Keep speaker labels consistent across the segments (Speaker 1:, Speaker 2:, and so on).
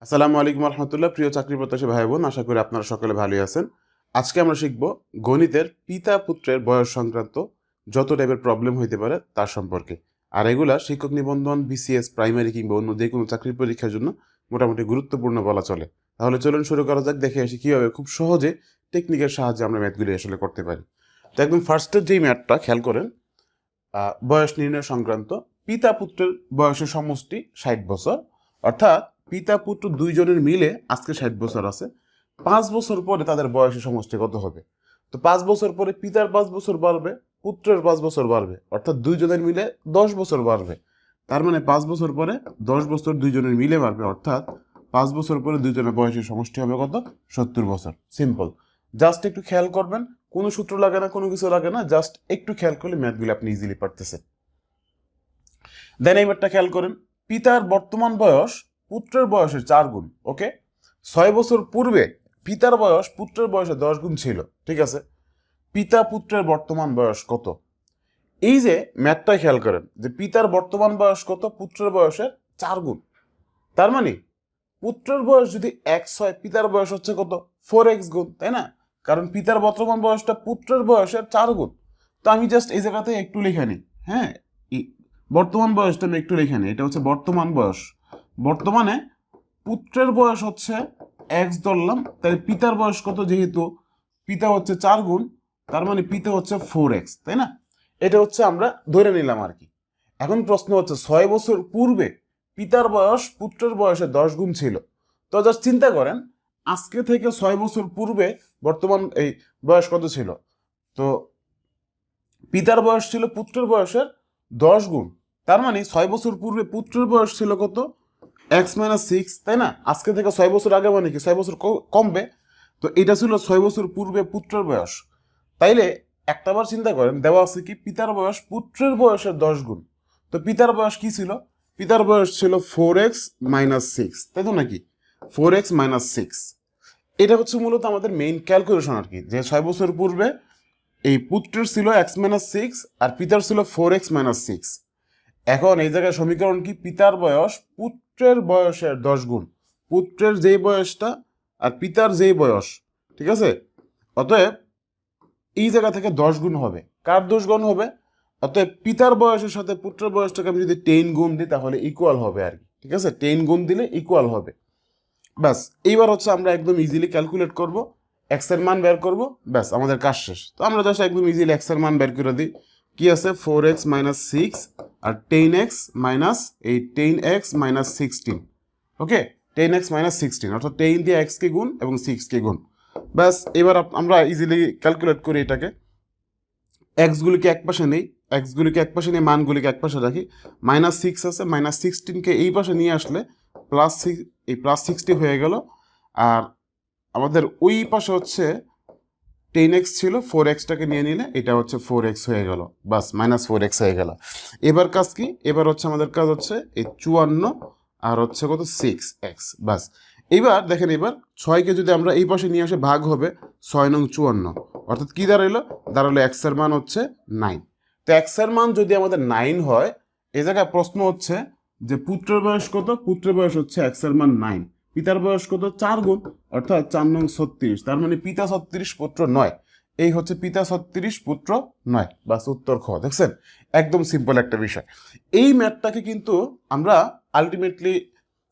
Speaker 1: আসসালামু আলাইকুম রহমতুল্লাহ। প্রিয় চাকরি প্রত্যাশী ভাই বোন, আশা করি আপনারা সকলে ভালোই আছেন। আজকে আমরা শিখব গণিতের পিতা পুত্রের বয়স সংক্রান্ত যত টাইপের প্রবলেম হইতে পারে তার সম্পর্কে। আর এগুলা শিক্ষক নিবন্ধন, বিসিএস, প্রাইমারি কিংবা অন্য যে কোনো চাকরির পরীক্ষার জন্য মোটামুটি গুরুত্বপূর্ণ বলা চলে। তাহলে চলুন শুরু করা যাক, দেখে আসি কীভাবে খুব সহজে টেকনিকের সাহায্যে আমরা ম্যাথগুলি আসলে করতে পারি। তো একদম ফার্স্টের যেই ম্যাথটা খেয়াল করেন, বয়স নির্ণয় সংক্রান্ত। পিতা পুত্রের বয়সের সমষ্টি 60 বছর, অর্থাৎ পিতা পুত্র দুইজনের মিলে আজকে 60 বছর আছে। 5 বছর পরে তাদের বয়সের সমষ্টি কত হবে? তো 5 বছর পরে পিতার 5 বছর বাড়বে, পুত্রের 5 বছর বাড়বে, অর্থাৎ দুইজনের মিলে 10 বছর বাড়বে। তার মানে 5 বছর পরে 10 বছর দুইজনের মিলে বাড়বে, অর্থাৎ 5 বছর পরে দুইজনের বয়সের সমষ্টি হবে কত? 70 বছর। সিম্পল। জাস্ট একটু খেয়াল করবেন, কোনো সূত্র লাগে না, কোনো কিছু লাগে না, জাস্ট একটু খেয়াল করলে ম্যাথগুলো আপনি ইজিলি পারতেছেন। দেন এই ম্যাথটা খেয়াল করেন, পিতার বর্তমান বয়স পুত্রের বয়সের 4 গুণ। ওকে, 6 বছর পূর্বে পিতার বয়স পুত্রের বয়সে 10 গুণ ছিল। ঠিক আছে, পিতা পুত্রের বর্তমান বয়স কত? এই যে ম্যাথটা খেয়াল করেন যে পিতার বর্তমান বয়স কত? পুত্রের বয়সের 4 গুণ। তার মানে পুত্রের বয়স যদি x হয়, পিতার বয়স হচ্ছে কত? 4x গুণ, তাই না? কারণ পিতার বর্তমান বয়সটা পুত্রের বয়সের 4 গুণ। তো আমি জাস্ট এই জায়গাতে একটু লিখে নিই। হ্যাঁ, বর্তমান বয়সটা আমি একটু লিখে নিই। এটা হচ্ছে বর্তমান বয়স। বর্তমানে পুত্রের বয়স হচ্ছে x ধরলাম, তাই পিতার বয়স কত? যেহেতু পিতা হচ্ছে 4 গুণ, তার মানে পিতা হচ্ছে 4x, তাই না? এটা হচ্ছে আমরা ধরে নিলাম আর কি। এখন প্রশ্ন হচ্ছে 6 বছর পূর্বে পিতার বয়স পুত্রের বয়সে 10 গুণ ছিল। তো জাস্ট চিন্তা করেন, আজকে থেকে 6 বছর পূর্বে বর্তমান এই বয়স কত ছিল? তো পিতার বয়স ছিল পুত্রের বয়সের 10 গুণ। তার মানে 6 বছর পূর্বে পুত্রের বয়স ছিল কত? x-6, তাই না? আজকে থেকে 6 বছর আগে মানে কি 6 বছর কমবে। তো এটা ছিল 6 বছর পূর্বে পুত্রের বয়স। তাইলে একটাবার চিন্তা করেন, দেওয়া আছে কি পিতার বয়স পুত্রের বয়সের 10 গুণ। তো পিতার বয়স কি ছিল? পিতার বয়স ছিল 4x-6, তাই তো নাকি? 4x-6। এটা হচ্ছে মূলত আমাদের মেইন ক্যালকুলেশন আর কি, যে 6 বছর পূর্বে এই পুত্রের ছিল x-6 আর পিতার ছিল 4x-6। এখন এই জায়গায় সমীকরণ কি? পিতার বয়স পুত্রের বয়সের 10 গুণ। পুত্রের যেই বয়সটা আর পিতার যেই বয়স, ঠিক আছে? অতএব এই জায়গা থেকে 10 গুণ হবে। কার 10 গুণ হবে? অতএব পিতার বয়সের সাথে পুত্রের বয়সটাকে আমি যদি 10 গুণ দিই তাহলে ইকুয়াল হবে আর কি। ঠিক আছে, 10 গুণ দিলে ইকুয়াল হবে। ব্যাস, এইবার হচ্ছে আমরা একদম ইজিলি ক্যালকুলেট করব, এক্স এর মান বের করব, ব্যাস আমাদের কাজ শেষ। তো আমরা জাস্ট একদম ইজিলি এক্স এর মান বের করে দিই। কি আছে? 4x-6 আর 10x মাইনাস এই 10x-16। ওকে, 10x-16 অর্থাৎ 10 দিয়ে x কে গুণ এবং 6 কে গুণ। ব্যাস, এবার আমরা ইজিলি ক্যালকুলেট করি এটাকে। এক্সগুলিকে এক পাশে নেই, এক্সগুলিকে এক পাশে নিয়ে মানগুলিকে এক পাশে রাখি। -6 আছে, -16কে এই পাশে নিয়ে আসলে +6, এই +60 হয়ে গেল। আর আমাদের ওই পাশে হচ্ছে 10x ছিল, 4xটাকে নিয়ে নিলে এটা হচ্ছে 4x হয়ে গেল। বাস, -4x হয়ে গেল। এবার কাজ কি? এবার হচ্ছে আমাদের কাজ হচ্ছে এই 54 আর হচ্ছে কত? 6x। বাস, এইবার দেখেন, এবার 6কে যদি আমরা এই পাশে নিয়ে আসে ভাগ হবে 6 নং 54, অর্থাৎ কি দাঁড়াইলো? দাঁড়ালো x এর মান হচ্ছে 9। তো x এর মান যদি আমাদের 9 হয়, এই জায়গায় প্রশ্ন হচ্ছে যে পুত্রের বয়স কত? পুত্রের বয়স হচ্ছে x এর মান 9, পিতার বয়স কত? 4 গুণ, অর্থাৎ 4 নং 36। তার মানে পিতা 36 পুত্র 9। এই হচ্ছে পিতা 36 পুত্র 9। বাস, উত্তর খ। দেখছেন, একদম সিম্পল একটা বিষয়। এই ম্যাথটাকে কিন্তু আমরা আলটিমেটলি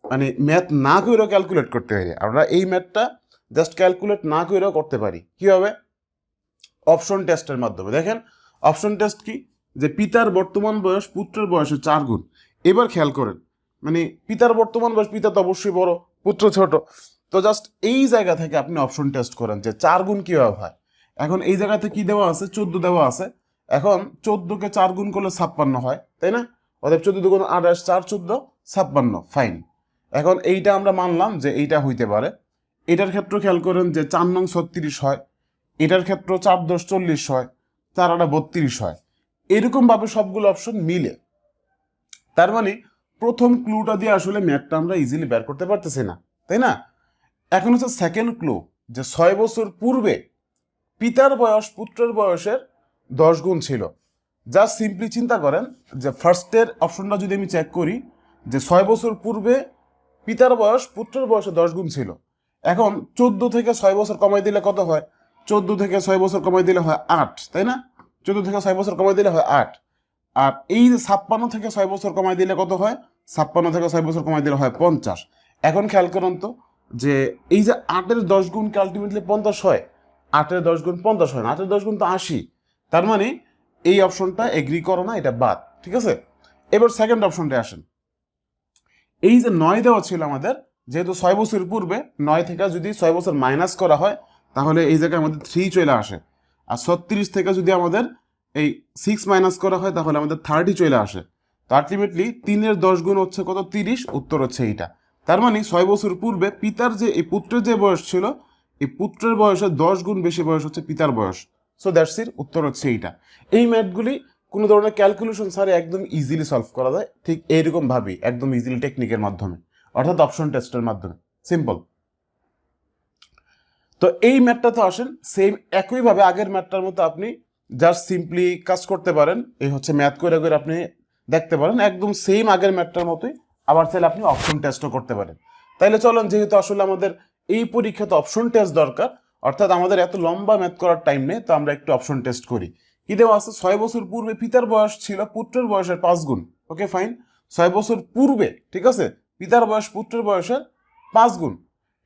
Speaker 1: মানে ম্যাথ না করেও ক্যালকুলেট করতে পারি। আমরা এই ম্যাথটা জাস্ট ক্যালকুলেট না করেও করতে পারি। কীভাবে? অপশন টেস্টের মাধ্যমে। দেখেন, অপশন টেস্ট কি? যে পিতার বর্তমান বয়স পুত্রের বয়সের 4 গুণ। এবার খেয়াল করেন, মানে পিতার বর্তমান বয়স, পিতা তো অবশ্যই বড়, পুত্র ছোট। তো জাস্ট এই জায়গা থেকে আপনি অপশন টেস্ট করেন যে 4 গুণ কীভাবে হয়। এখন এই জায়গাতে কি দেওয়া আছে? 14 দেওয়া আছে। এখন 14কে 4 গুণ করলে 56 হয়, তাই না? অর্থাৎ 14 দুগুণ 28, 4 14 56। ফাইন। এখন এইটা আমরা মানলাম যে এইটা হইতে পারে। এটার ক্ষেত্রে খেয়াল করেন যে 4 নং 36 হয়, এটার ক্ষেত্রে 4 10 40 হয়, 4 8 32 হয়। এরকমভাবে সবগুলো অপশন মিলে। তার মানে প্রথম ক্লুটা দিয়ে আসলে ম্যাথটা আমরা ইজিলি বের করতে পারতেছি না, তাই না? এখন হচ্ছে সেকেন্ড ক্লু, যে 6 বছর পূর্বে পিতার বয়স পুত্রের বয়সের 10 গুণ ছিল। জাস্ট সিম্পলি চিন্তা করেন যে ফার্স্টের অপশনটা যদি আমি চেক করি, যে 6 বছর পূর্বে পিতার বয়স পুত্রের বয়সে 10 গুণ ছিল। এখন 14 থেকে 6 বছর কমাই দিলে কত হয়? 14 থেকে 6 বছর কমাই দিলে হয় 8, তাই না? 14 থেকে 6 বছর কমাই দিলে হয় 8। আর এই যে 56 থেকে 6 বছর কমাই দিলে কত হয়? 56 থেকে 6 বছর কমাই দিলে হয় 50। এখন খেয়াল করুন তো যে এই যে 8-এর 10 গুণ কি আলটিমেটলি 50 হয়? 8-এর 10 গুণ 50 হয় না, 8-এর 10 গুণ তো 80। তার মানে এই অপশনটা এগ্রি করো না, এটা বাদ, ঠিক আছে? এবার সেকেন্ড অপশনটা আসেন। এই যে 9 দেওয়া ছিল আমাদের, যেহেতু 6 বছর পূর্বে 9 থেকে যদি 6 বছর মাইনাস করা হয় তাহলে এই জায়গায় আমাদের 3 চলে আসে। আর 36 থেকে যদি আমাদের এই 6 মাইনাস করা হয় তাহলে আমাদের 30 চলে আসে। তো আলটিমেটলি 3-এর 10 গুণ হচ্ছে কত? 30। উত্তর হচ্ছে এইটা। তার মানে 6 বছর পূর্বে পিতার যে এই পুত্রের যে বয়স ছিল, এই পুত্রের বয়সে 10 গুণ বেশি বয়স হচ্ছে পিতার বয়স। সো দ্যাটস ইট, উত্তর হচ্ছে এইটা। এই ম্যাথগুলি কোনো ধরনের ক্যালকুলেশন ছাড়া একদম ইজিলি সলভ করা যায়, ঠিক এইরকম ভাবেই একদম ইজিলি টেকনিকের মাধ্যমে, অর্থাৎ অপশন টেস্টের মাধ্যমে। সিম্পল। তো এই ম্যাথটাতে আসেন, সেম একইভাবে আগের ম্যাথটার মতো আপনি জাস্ট সিম্পলি কাজ করতে পারেন। এই হচ্ছে ম্যাথ করে করে আপনি দেখতে পারেন, একদম সেম আগের ম্যাথটার মতোই। আবার চাইলে আপনি অপশন টেস্টও করতে পারেন। তাইলে চলুন, যেহেতু আসলে আমাদের এই পরীক্ষাতে অপশন টেস্ট দরকার, অর্থাৎ আমাদের এত লম্বা ম্যাথ করার টাইম নেই, তো আমরা একটু অপশন টেস্ট করি। কি দেওয়া আছে? 6 বছর পূর্বে পিতার বয়স ছিল পুত্রের বয়সের 5 গুণ। ওকে ফাইন, 6 বছর পূর্বে, ঠিক আছে, পিতার বয়স পুত্রের বয়সের 5 গুণ।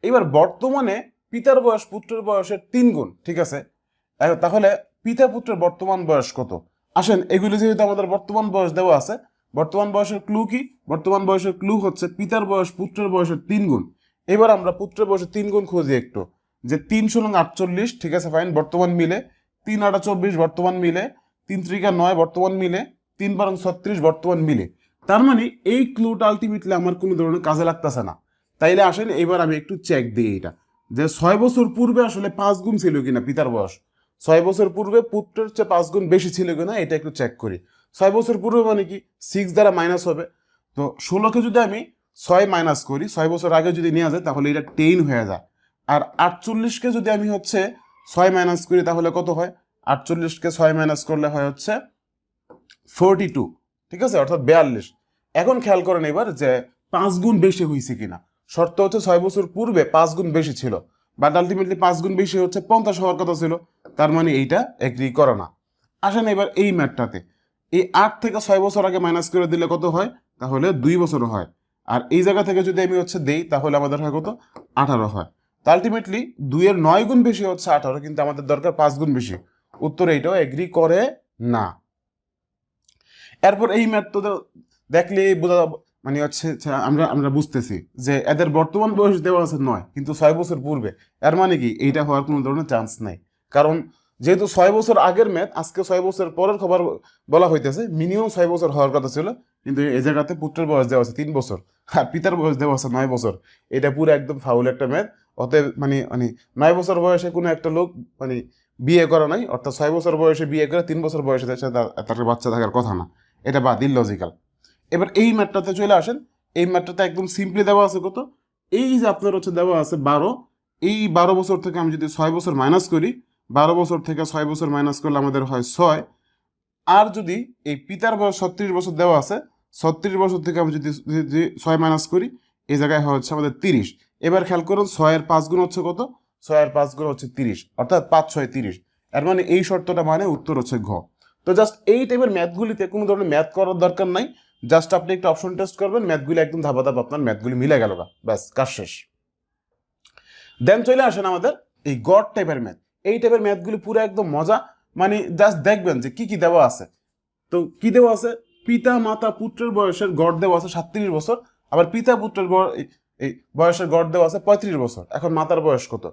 Speaker 1: এবার বর্তমানে পিতার বয়স পুত্রের বয়সের 3 গুণ, ঠিক আছে। তাহলে পিতা পুত্রের বর্তমান বয়স কত? আসেন, এগুলি যেহেতু আমাদের বর্তমান বয়স দেওয়া আছে, বর্তমান বয়সের ক্লু কি? বর্তমান বয়সের ক্লু হচ্ছে পিতার বয়স পুত্রের বয়সের 3 গুণ। এবার আমরা পুত্রের বয়সের 3 গুণ খুঁজি একটু, যে 3 × 48, ঠিক আছে ফাইন, বর্তমান মিলে। 3 × 8 = 24 বর্তমান মিলে। 3 × 3 = 9 বর্তমান মিলে। 3 × 12 = 36 বর্তমান মিলে। তার মানে এই ক্লুটা আলটিমেটলি আমার কোনো ধরনের কাজে লাগতেছে না। তাইলে আসেন এবার আমি একটু চেক দিই এটা, যে 6 বছর পূর্বে আসলে 5 গুণ ছিল কিনা পিতার বয়স। 6 বছর পূর্বে পুত্রের চেয়ে 5 গুণ বেশি ছিল কিনা এটা একটু চেক করি। 6 বছর পূর্বে মানে কি? 6 দ্বারা মাইনাস হবে। তো 16কে যদি আমি 6 মাইনাস করি, 6 বছর আগে যদি নেওয়া যায় তাহলে এটা 10 হয়ে যায়। আর 48কে যদি আমি হচ্ছে 6 মাইনাস করি তাহলে কত হয়? 48কে 6 মাইনাস করলে হয় হচ্ছে 42, ঠিক আছে, অর্থাৎ 42। এখন খেয়াল করেন এবার যে 5 গুণ বেশি হয়েছে কিনা। শর্ত হচ্ছে 6 বছর পূর্বে 5 গুণ বেশি ছিল, বাট আলটিমেটলি 5 গুণ বেশি হচ্ছে 50 হওয়ার কথা ছিল। তার মানে এইটা এগ্রি করে না। আসেন এবার এই ম্যাথটাতে, এই 8 থেকে 6 বছর আগে মাইনাস করে দিলে কত হয়? তাহলে 2 বছর হয়। আর এই জায়গা থেকে যদি আমি হচ্ছে দেই তাহলে আমাদের হয় কত? 18 হয়। তো আলটিমেটলি 2-এর 9 গুণ বেশি হচ্ছে 18, কিন্তু আমাদের দরকার 5 গুণ বেশি। উত্তর এইটাও এগ্রি করে না। এরপর এই ম্যাথ তো দেখলে বোঝা, মানে হচ্ছে আমরা আমরা বুঝতেছি যে এদের বর্তমান বয়স দেওয়া আছে 9, কিন্তু 6 বছর পূর্বে। এর মানে কি এইটা হওয়ার কোনো ধরনের চান্স নাই, কারণ যেহেতু 6 বছর আগের ম্যাথ, আজকে 6 বছর পরের খবর বলা হইতেছে, মিনিমাম 6 বছর হওয়ার কথা ছিল, কিন্তু এই জায়গাতে পুত্রের বয়স দেওয়া আছে 3 বছর আর পিতার বয়স দেওয়া আছে 9 বছর। এটা পুরো একদম ফাউল একটা ম্যাথ। অতএব মানে মানে 9 বছর বয়সে কোনো একটা লোক মানে বিয়ে করা নাই, অর্থাৎ 6 বছর বয়সে বিয়ে করে 3 বছর বয়সে তার বাচ্চা থাকার কথা না, এটা বাদ, ইললজিক্যাল। এবার এই ম্যাথটাতে চলে আসেন। এই ম্যাথটাতে একদম সিম্পলি দেওয়া আছে কত? এই যে আপনার হচ্ছে দেওয়া আছে 12। এই 12 বছর থেকে আমি যদি 6 বছর মাইনাস করি, 12 বছর থেকে 6 বছর মাইনাস করলে আমাদের হয় 6। আর যদি এই পিতার বয়স 36 বছর দেওয়া আছে, 36 বছর থেকে আমি যদি 6 মাইনাস করি, এই জায়গায় হচ্ছে আমাদের 30। এবার খেয়াল করুন 6-এর 5 গুণ হচ্ছে কত? 6-এর 5 গুণ হচ্ছে 30, অর্থাৎ 5 × 6 = 30। এর মানে এই শর্তটা মানে উত্তর হচ্ছে ঘ। তো জাস্ট এই টাইপের ম্যাথগুলিতে কোনো ধরনের ম্যাথ করার দরকার নাই, জাস্ট আপনি একটা অপশন টেস্ট করবেন, ম্যাথগুলি একদম ধাপা ধাপ আপনার ম্যাথগুলি মিলে গেল, ব্যাস কাজ শেষ। দেন চলে আসেন আমাদের এই গড় টাইপের ম্যাথ। এই টাইপের ম্যাথগুলি পুরো একদম মজা, মানে জাস্ট দেখবেন যে কি কি দেওয়া আছে। তো কি দেওয়া আছে? পিতা মাতা পুত্রের বয়সের গড় দেওয়া আছে 37 বছর, আবার পিতা পুত্রের এই বয়সের গড় দেওয়া আছে 35 বছর। এখন মাতার বয়স কত?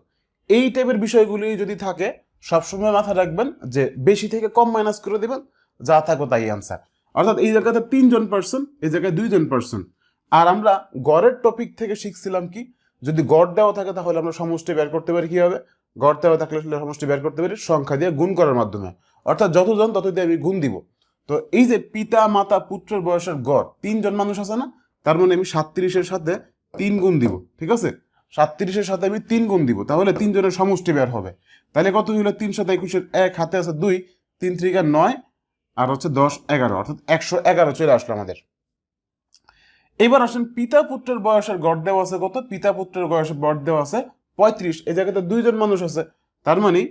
Speaker 1: এই টাইপের বিষয়গুলি যদি থাকে সবসময় মাথায় রাখবেন যে বেশি থেকে কম মাইনাস করে দিবেন, যা থাকবে তাই অ্যান্সার। অর্থাৎ এই জায়গাতে 3 জন পার্সন, এই জায়গায় 2 জন পার্সন। আর আমরা গড়ের টপিক থেকে শিখছিলাম কি, যদি গড় দেওয়া থাকে তাহলে আমরা সমষ্টি বের করতে পারি। কি হবে? গড় দেওয়া থাকলে সমষ্টি বের করতে পারি সংখ্যা দিয়ে গুণ করার মাধ্যমে, অর্থাৎ যতজন তত দিয়ে আমি গুণ দিব। তো এই যে পিতা মাতা পুত্রের বয়সের গড় 3 জন মানুষ আছে না, তার মানে আমি 37-এর সাথে 3 গুণ দিব, ঠিক আছে? 37-এর সাথে আমি 3 গুণ দিব, তাহলে 3 জনের সমষ্টি বের হবে। তাহলে কত হইলো? 3 × 21-এর 1, হাতে আছে 2, 3 × 3 = 9, আর হচ্ছে 10 × 11, অর্থাৎ 111 চলে আসলো আমাদের। এবার আসেন পিতা পুত্রের বয়সের গড় দেওয়া আছে কত, পিতা পুত্রের বয়সের গড় দেওয়া আছে 35, এই জায়গাতে দুইজন মানুষ আছে, তার মানে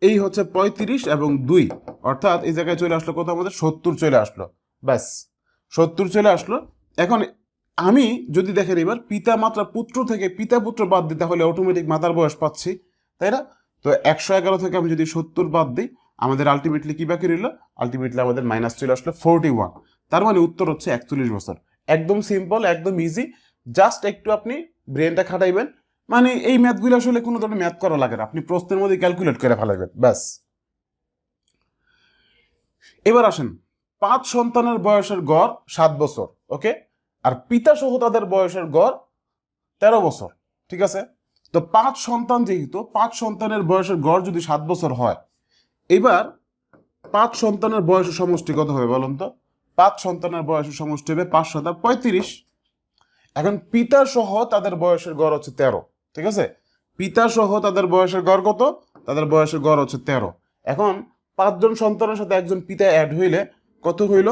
Speaker 1: এই হচ্ছে 35 এবং 2, অর্থাৎ এই জায়গায় চলে আসলো কত, আমাদের 70 চলে আসলো, ব্যাস 70 চলে আসলো। এখন আমি যদি দেখেন এবার পিতা মাত্রা পুত্র থেকে পিতা পুত্র বাদ দিই তাহলে অটোমেটিক মাতার বয়স পাচ্ছি, তাই না? তো 111 থেকে আমি যদি 70 বাদ দিই আমাদের আলটিমেটলি কি বাকি রইল, আলটিমেটলি আমাদের মাইনাস চলে আসলো 41, তার মানে উত্তর হচ্ছে 41 বছর। একদম সিম্পল, একদম ইজি, জাস্ট একটু আপনি ব্রেনটা খাটাইবেন, মানে এই ম্যাথগুলো আসলে কোনো ধরনের ম্যাথ করা লাগে না, আপনি প্রশ্নের মধ্যে ক্যালকুলেট করে ফেলাইবেন, ব্যাস। এবার আসেন 5 সন্তানের বয়সের গড় 7 বছর, ওকে, আর পিতা সহ তাদের বয়সের গড় 13 বছর, ঠিক আছে? তো 5 সন্তান, যেহেতু 5 সন্তানের বয়সের গড় যদি 7 বছর হয়, এবার 5 সন্তানের বয়সের সমষ্টি কত হবে বলুন তো? 5 সন্তানের বয়সের সমষ্টি হবে 5 7 35। এখন পিতা সহ তাদের বয়সের গড় হচ্ছে 13, ঠিক আছে? পিতা সহ তাদের বয়সের গড় কত? তাদের বয়সের গড় হচ্ছে 13। এখন 5 জন সন্তানের সাথে একজন পিতা অ্যাড হইলে কত হইল?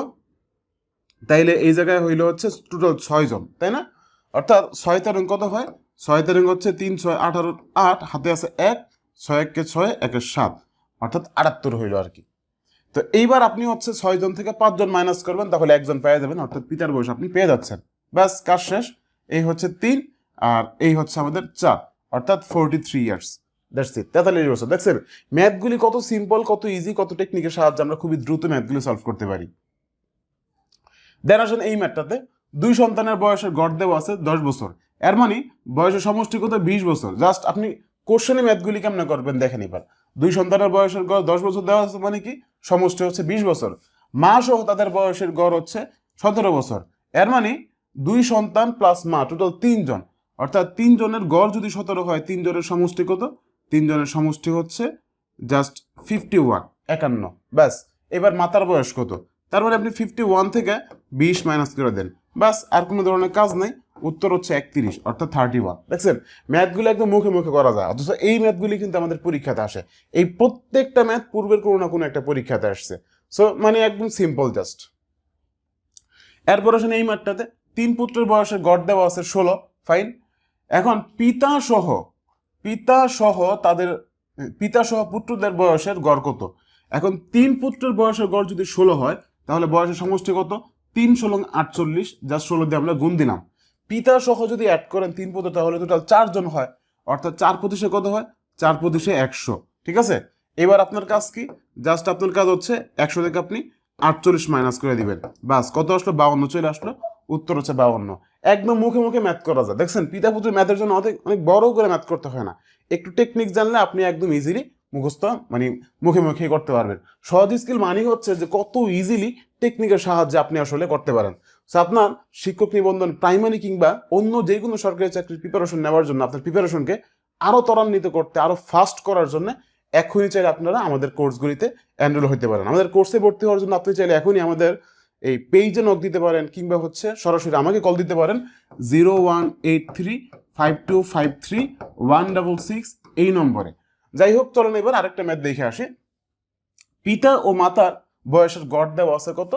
Speaker 1: তাইলে এই জায়গায় হইল হচ্ছে টোটাল 6 জন, তাই না? অর্থাৎ 6 13 কত হয়? 6 13 হচ্ছে 3 6 18 8, হাতে আছে 1, 6 1 কে 6, 1 এর 7, অর্থাৎ 78 হইল আর কি। তো এইবার আপনি হচ্ছে 6 জন থেকে 5 জন মাইনাস করবেন, তাহলে একজন পেয়ে যাবেন, অর্থাৎ পিতার বয়স আপনি পেয়ে যাচ্ছেন, ব্যাস কাজ শেষ। এই হচ্ছে 3 আর এই হচ্ছে আমাদের 4, অর্থাৎ 43 ইয়ার্স, দ্যাটস ইট, 43 বছর। দেখছেন ম্যাথগুলি কত সিম্পল, কত ইজি, কত টেকনিকের সাহায্যে আমরা খুবই দ্রুত ম্যাথগুলি সলভ করতে পারি। দেন আসেন এই ম্যাথটাতে 2 সন্তানের বয়সের গড় দেওয়া আছে 10 বছর, এর মানে বয়সের সমষ্টি কত 20 বছর। জাস্ট আপনি কোশ্চেনে ম্যাথগুলি কেমনে করবেন দেখেন এবার। 2 সন্তানের বয়সের গড় 10 বছর দেওয়া আছে মানে কি, সমষ্টি হচ্ছে 20 বছর, মা সহ তাদের বয়সের গড় হচ্ছে 17 বছর, এর মানে 2 সন্তান প্লাস মা টোটাল 3 জন, অর্থাৎ 3 জনের গড় যদি 17 হয় 3 জনের সমষ্টি কত? 3 জনের সমষ্টি হচ্ছে জাস্ট 51, 51, ব্যাস। এবার মাতার বয়স কত? তার মানে আপনি 51 থেকে 20 মাইনাস করে দেন, বাস, আর কোনো ধরনের কাজ নেই, উত্তর হচ্ছে 31, অর্থাৎ 31। দেখছেন ম্যাথগুলো একদম মুখে মুখে করা যায়, অথচ এই ম্যাথগুলি কিন্তু আমাদের পরীক্ষাতে আসে, এই প্রত্যেকটা ম্যাথ পূর্বের কোনো না কোনো একটা পরীক্ষাতে আসছে, সো মানে একদম সিম্পল জাস্ট। এরপর আসেন এই ম্যাথটাতে 3 পুত্রের বয়সের গড় দেওয়া আছে 16, ফাইন। এখন পিতা সহ তাদের পুত্রদের বয়সের গড় কত? এখন 3 পুত্রের বয়সের গড় যদি 16 হয় তাহলে বয়সের সমষ্টি কত? 3 16 48, জাস্ট 16 দিয়ে আমরা গুণ দিলাম। পিতা সহ যদি অ্যাড করেন 3 পুত্র তাহলে টোটাল 4 জন হয়, অর্থাৎ 4 পঁচিশে কত হয়? 4 পঁচিশে 100, ঠিক আছে? এবার আপনার কাজ কি? জাস্ট আপনার কাজ হচ্ছে 100 থেকে আপনি 48 মাইনাস করে দিবেন, বাস কত আসলো? 52 চলে আসলো, উত্তর হচ্ছে 52। একদম মুখে মুখে ম্যাথ করা যায়, দেখছেন পিতা পুত্রের ম্যাথের জন্য অনেক বড় করে ম্যাথ করতে হয় না, একটু টেকনিক জানলে আপনি একদম ইজিলি মুখস্থ মানে মুখে মুখে করতে পারবেন। সহজ স্কিল মানে হচ্ছে যে কত ইজিলি টেকনিকের সাহায্যে আপনি আসলে করতে পারেন। সো আপনার শিক্ষক নিবন্ধন, প্রাইমারি কিংবা অন্য যে কোনো সরকারি চাকরির প্রিপারেশন নেওয়ার জন্য, আপনার প্রিপারেশনকে আরো ত্বরান্বিত করতে, আরো ফাস্ট করার জন্য এখনই চাইলে আপনারা আমাদের কোর্সগুলিতে এনরোল হতে পারেন। আমাদের কোর্সে ভর্তি হওয়ার জন্য আপনি চাইলে এখনই আমাদের এই পেজে নক দিতে পারেন, কিংবা হচ্ছে সরাসরি আমাকে কল দিতে পারেন 01835253 এই নম্বরে। যাই হোক, চলেন এবার আরেকটা ম্যাথ দেখে আসি। পিতা ও মাতার বয়সের গড় দেওয়া আছে কত?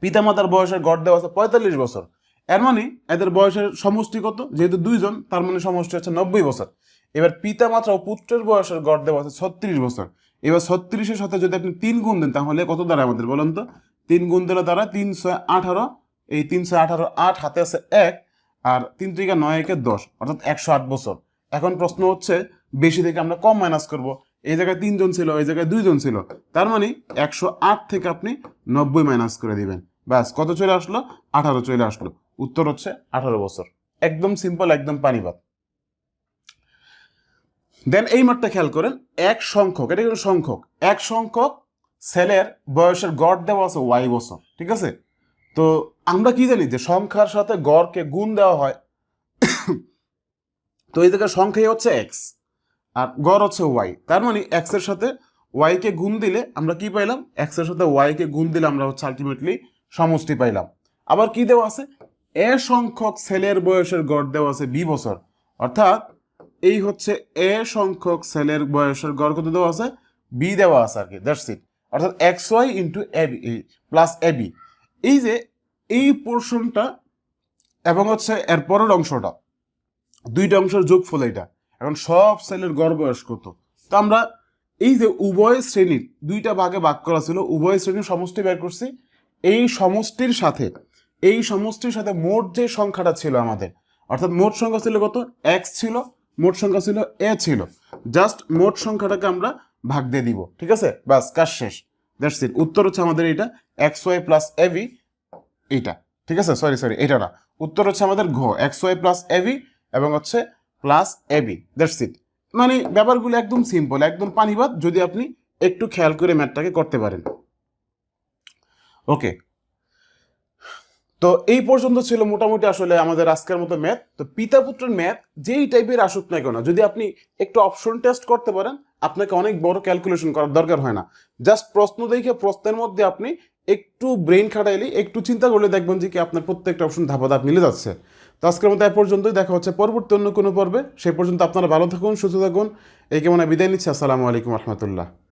Speaker 1: পিতা মাতার বয়সের গড় দেওয়া আছে 45 বছর, এর মানে এদের বয়সের সমষ্টি কত? যেহেতু 2 জন তার মানে সমষ্টি হচ্ছে 90 বছর। এবার পিতা মাতা ও পুত্রের বয়সের গড় দেওয়া আছে 36 বছর। এবার 36-এর সাথে যদি আপনি 3 গুণ দেন তাহলে কত দাঁড়ায় আমাদের বলুন তো? 3 গুণ দিলে দাঁড়ায় 3 6 18, এই 3 6 18 8, হাতে আছে 1, আর 3 3 9 1 10, অর্থাৎ 108 বছর। এখন প্রশ্ন হচ্ছে বেশি থেকে আমরা কম মাইনাস করব, এই জায়গায় 3 জন ছিল, এই জায়গায় 2 জন ছিল, তার মানে 108 থেকে আপনি 90 মাইনাস করে দিবেন, ব্যাস কত চলে আসলো? 18 চলে আসলো, উত্তর হচ্ছে 18 বছর। একদম সিম্পল, একদম পানিবাদ। দেন এই মাঠটা খেয়াল করেন, এক সংখ্যক, এটা কিন্তু সংখ্যক, এক সংখ্যক ছেলের বয়সের গড় দেওয়া আছে y বছর, ঠিক আছে? তো আমরা কি জানি যে সংখ্যার সাথে গড়কে গুণ দেওয়া হয়, তো এই জায়গায় সংখ্যাই হচ্ছে x আর গড় হচ্ছে y, তার মানে x এর সাথে y কে গুণ দিলে আমরা কি পাইলাম? x এর সাথে y কে গুণ দিলে আমরা হচ্ছে আলটিমেটলি সমষ্টি পাইলাম। আবার কি দেওয়া আছে? এ সংখ্যক ছেলের বয়সের গড় দেওয়া আছে b বছর, অর্থাৎ এই হচ্ছে এ সংখ্যক ছেলের বয়সের গড় কত দেওয়া আছে? b দেওয়া আছে আর কি, দ্যাটস ইট। অর্থাৎ xy into AB plus AB, এই যে এই পোর্শনটা এবং হচ্ছে এর পরের অংশটা, দুইটা অংশের যোগফল এটা। এখন সব সেলের গড় বয়স কত? তো আমরা এই যে উভয় শ্রেণীর দুইটা ভাগে ভাগ করা ছিল, উভয় শ্রেণীর সমষ্টি বের করছি। এই সমষ্টির সাথে মোট যে সংখ্যাটা ছিল আমাদের, অর্থাৎ মোট সংখ্যা ছিল কত? এক্স ছিল, মোট সংখ্যা ছিল এ ছিল। জাস্ট মোট সংখ্যাটাকে আমরা ভাগ দিয়ে দিব, ঠিক আছে? বাস, কাজ শেষ। That's it. উত্তর হচ্ছে আমাদের এটা এক্স ওয়াই প্লাস এবি, এইটা, ঠিক আছে? সরি এটা না, উত্তর হচ্ছে আমাদের ঘ, এক্স ওয়াই প্লাস এবি এবং হচ্ছে প্লাস এবি। That's it. মানে ব্যাপারগুলো একদম সিম্পল, একদম পানিবাদ, যদি আপনি একটু খেয়াল করে ম্যাথটাকে করতে পারেন। ওকে, তো এই পর্যন্ত ছিল মোটামুটি আসলে আমাদের আজকের মতো ম্যাথ। তো পিতা পুত্রের ম্যাথ যেই টাইপের আসুক না কেন, যদি আপনি একটু অপশন টেস্ট করতে পারেন, আপনাকে অনেক বড় ক্যালকুলেশন করার দরকার হয় না। জাস্ট প্রশ্ন দেখে প্রশ্নের মধ্যে আপনি একটু ব্রেন খাটাইলে, একটু চিন্তা করলে দেখবেন যে কি আপনার প্রত্যেকটা অপশন ধাপা ধাপ মিলে যাচ্ছে। তো আজকের মতো এ পর্যন্তই, দেখা হচ্ছে পরবর্তী অন্য কোনো পর্বে। সেই পর্যন্ত আপনারা ভালো থাকুন, সুস্থ থাকুন, এই কেমন বিদায় নিচ্ছি। আসসালামু আলাইকুম রহমতুল্লাহ।